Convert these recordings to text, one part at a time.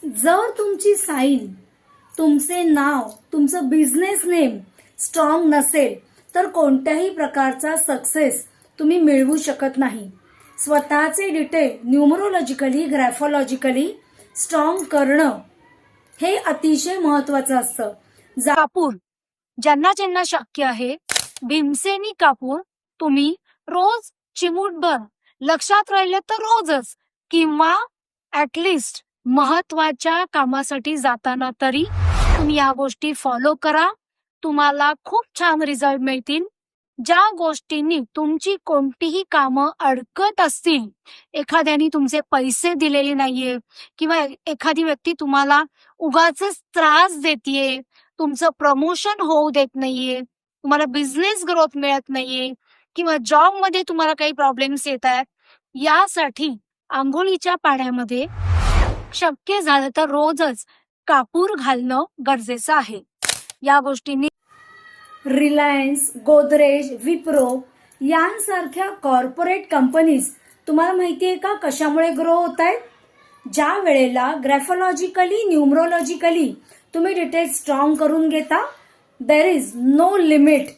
जर तुमची साईन, तुमचे नाव, तुमचं बिझनेस नेम स्ट्रॉंग नसेल तर कोणत्याही प्रकारचा सक्सेस तुम्ही मिळवू शकत नाही. स्वतःचे डिटेल न्यूमरोलॉजिकली, ग्राफोलॉजिकली स्ट्रॉंग करणं हे अतिशय महत्वाचं असतं. कापूर ज्यांना ज्यांना शक्य आहे भीमसेनी कापूर तुम्ही रोज चिमूटभर, लक्षात राहिले तर रोजच, किंवा ऍटलिस्ट महत्वाच्या कामासाठी जाताना तरी तुम्ही या गोष्टी फॉलो करा. तुम्हाला खूप छान रिझल्ट मिळतील. ज्या गोष्टींनी तुमची कोणतीही कामं अडकत असतील, एखाद्याने तुमचे पैसे दिलेले नाहीये किंवा एखादी व्यक्ती तुम्हाला उगाचच त्रास देतेय, तुमचं प्रमोशन होऊ देत नाहीये, तुम्हाला बिझनेस ग्रोथ मिळत नाहीये किंवा जॉब मध्ये तुम्हाला काही प्रॉब्लेम्स येत आहेत, यासाठी आंघोळीच्या पाण्यामध्ये शक्य झालं तर रोजच कापूर घालणं गरजेचं आहे. या गोष्टींनी रिलायन्स, गोदरेज, विप्रो यांसारख्या कॉर्पोरेट कंपनीज तुम्हाला माहिती आहे का कशामुळे ग्रो होत आहेत? ज्या वेळेला ग्राफोलॉजिकली, न्यूमरोलॉजिकली तुम्ही डिटेल स्ट्रॉंग करून घेता, there is no limit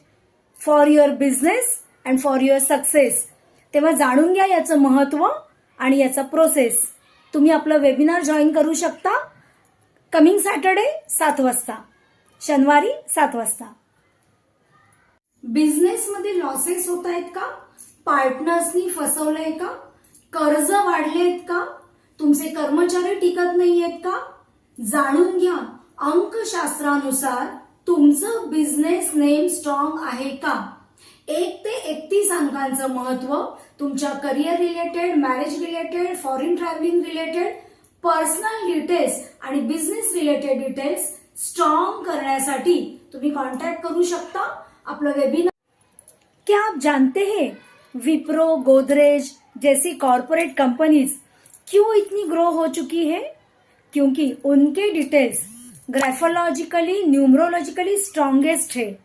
for your business and for your success. तेव्हा जाणून घ्या याचं महत्व आणि याचा प्रोसेस. तुम्ही आपलं वेबिनार जॉईन करू शकता कमिंग सॅटर्डे 7 वाजता, शनिवारी 7 वाजता. बिझनेसमध्ये लॉसेस होत आहेत का? पार्टनर्सनी फसवलंय का? कर्ज वाढलेत का? तुमचे कर्मचारी टिकत नाहीयेत का? जाणून घ्या अंकशास्त्रानुसार तुमचं बिझनेस नेम स्ट्रॉंग आहे का? 1 ते 31 अंकांचं महत्व तुमच्या career related, marriage related, foreign travelling related, personal details आणि बिझनेस रिलेटेड डिटेल्स स्ट्रॉंग करण्यासाठी तुम्ही कॉन्टॅक्ट करू शकता. आपलं वेबिनार. क्या आप जानते हैं विप्रो, गोदरेज जैसी कॉर्पोरेट कंपनीज क्यों इतनी ग्रो हो चुकी है? क्योंकि उनके डिटेल्स ग्राफोलॉजिकली, न्यूमरोलॉजिकली स्ट्रॉन्गेस्ट है,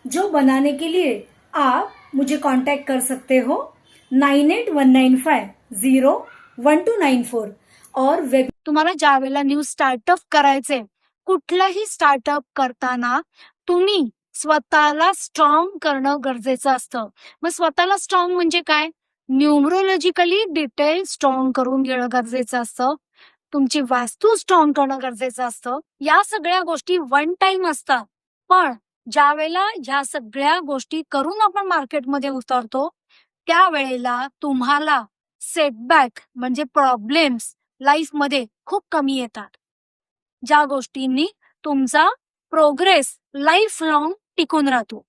जो बनाने के लिए आप मुझे कांटेक्ट कर सकते हो 9819501294 और वेब. तुम्हाला ज्या वेळेला न्यू स्टार्टअप करायचे, कुठलाही स्टार्टअप करताना तुम्ही स्वतःला स्ट्रॉंग करणं गरजेचं असतं. मग स्वतःला स्ट्रॉंग म्हणजे काय? न्यूमरोलॉजिकली डिटेल स्ट्रॉंग करून घेणं गरजेचं असतं. तुमची वास्तू स्ट्रॉंग करणं गरजेचं असतं. या सगळ्या गोष्टी वन टाइम असतात, पण ज्या वेळेला ह्या सगळ्या गोष्टी करून आपण मार्केटमध्ये उतरतो त्यावेळेला तुम्हाला सेटबॅक म्हणजे प्रॉब्लेम्स लाईफमध्ये खूप कमी येतात, ज्या गोष्टींनी तुमचा प्रोग्रेस लाईफ लॉंग टिकून राहतो.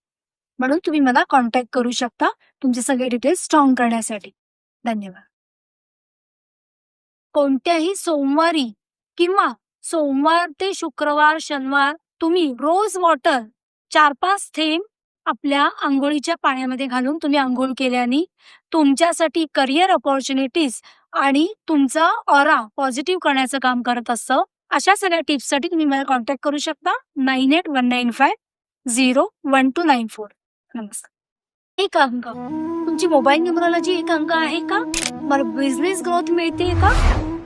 म्हणून तुम्ही मला कॉन्टॅक्ट करू शकता तुमचे सगळे डिटेल्स स्ट्रॉंग करण्यासाठी. धन्यवाद. कोणत्याही सोमवारी किंवा सोमवार ते शुक्रवार, शनिवार तुम्ही रोज वॉटर 4-5 थेंब आपल्या आंघोळीच्या पाण्यामध्ये घालून तुम्ही आंघोळ केल्याने तुमच्यासाठी करिअर अपॉर्च्युनिटीज आणि तुमचा ऑरा पॉझिटिव्ह करण्याचं काम करत असतं. अशा सगळ्या टिप्ससाठी तुम्ही मला कॉन्टॅक्ट करू शकता 9819501294. नमस्कार. एक अंक तुमची मोबाईल न्यूमरोलॉजी 1 अंक आहे का? मला बिझनेस ग्रोथ मिळते का?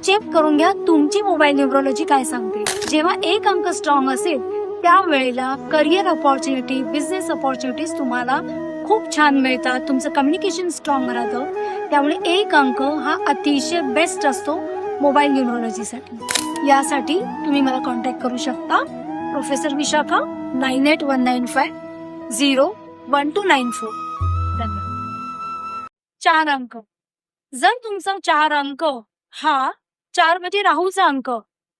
चेक करून घ्या तुमची मोबाईल न्यूमरोलॉजी काय सांगते. जेव्हा 1 अंक स्ट्रॉंग असेल त्यावेळेला करिअर अपॉर्च्युनिटी, बिझनेस अपॉर्च्युनिटीज तुम्हाला खूप छान मिळतात. तुमचं कम्युनिकेशन स्ट्रॉंग राहतं. त्यामुळे 1 अंक हा अतिशय बेस्ट असतो मोबाईल न्यूमरोलॉजीसाठी. यासाठी तुम्ही मला कॉन्टॅक्ट करू शकता प्रोफेसर विशाखा 9819501294. धन्यवाद. 4 अंक. जर तुमचा 4 अंक हा 4 म्हणजे राहूचा अंक,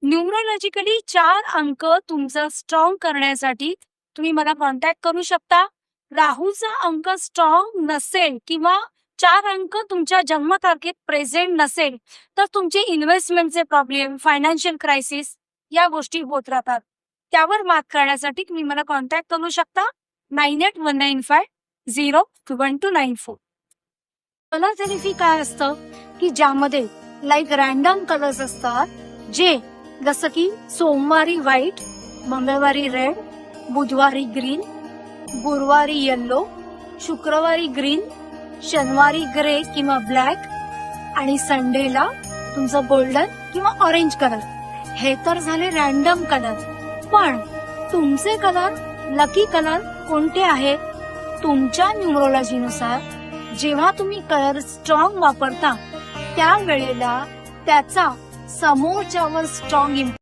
न्यूमरोलॉजिकली 4 अंक तुमचा स्ट्रॉंग करण्यासाठी तुम्ही मला कॉन्टॅक्ट करू शकता. राहूचा अंक स्ट्रॉंग नसेल किंवा 4 अंक तुमच्या जन्मतारखेत प्रेझेंट नसेल तर तुमचे इन्व्हेस्टमेंटचे प्रॉब्लेम, फायनान्शियल क्रायसिस या गोष्टी होत राहतात. त्यावर मात करण्यासाठी तुम्ही मला कॉन्टॅक्ट करू शकता 9819501294. कलर थेरपी काय असतं की ज्यामध्ये लाईक रॅन्डम कलर्स असतात, जे जसं की सोमवारी व्हाईट, मंगळवारी रेड, बुधवारी ग्रीन, गुरुवारी येल्लो, शुक्रवारी ग्रीन, शनिवारी ग्रे किंवा ब्लॅक आणि संडेला तुमचं गोल्डन किंवा ऑरेंज कलर. हे तर झाले रॅन्डम कलर, पण तुमचे कलर, लकी कलर कोणते आहेत? तुमच्या न्यूमरोलॉजीनुसार जेव्हा तुम्ही कलर स्ट्रॉंग वापरता त्यावेळेला त्याचा समोरच्यावर स्ट्रॉंग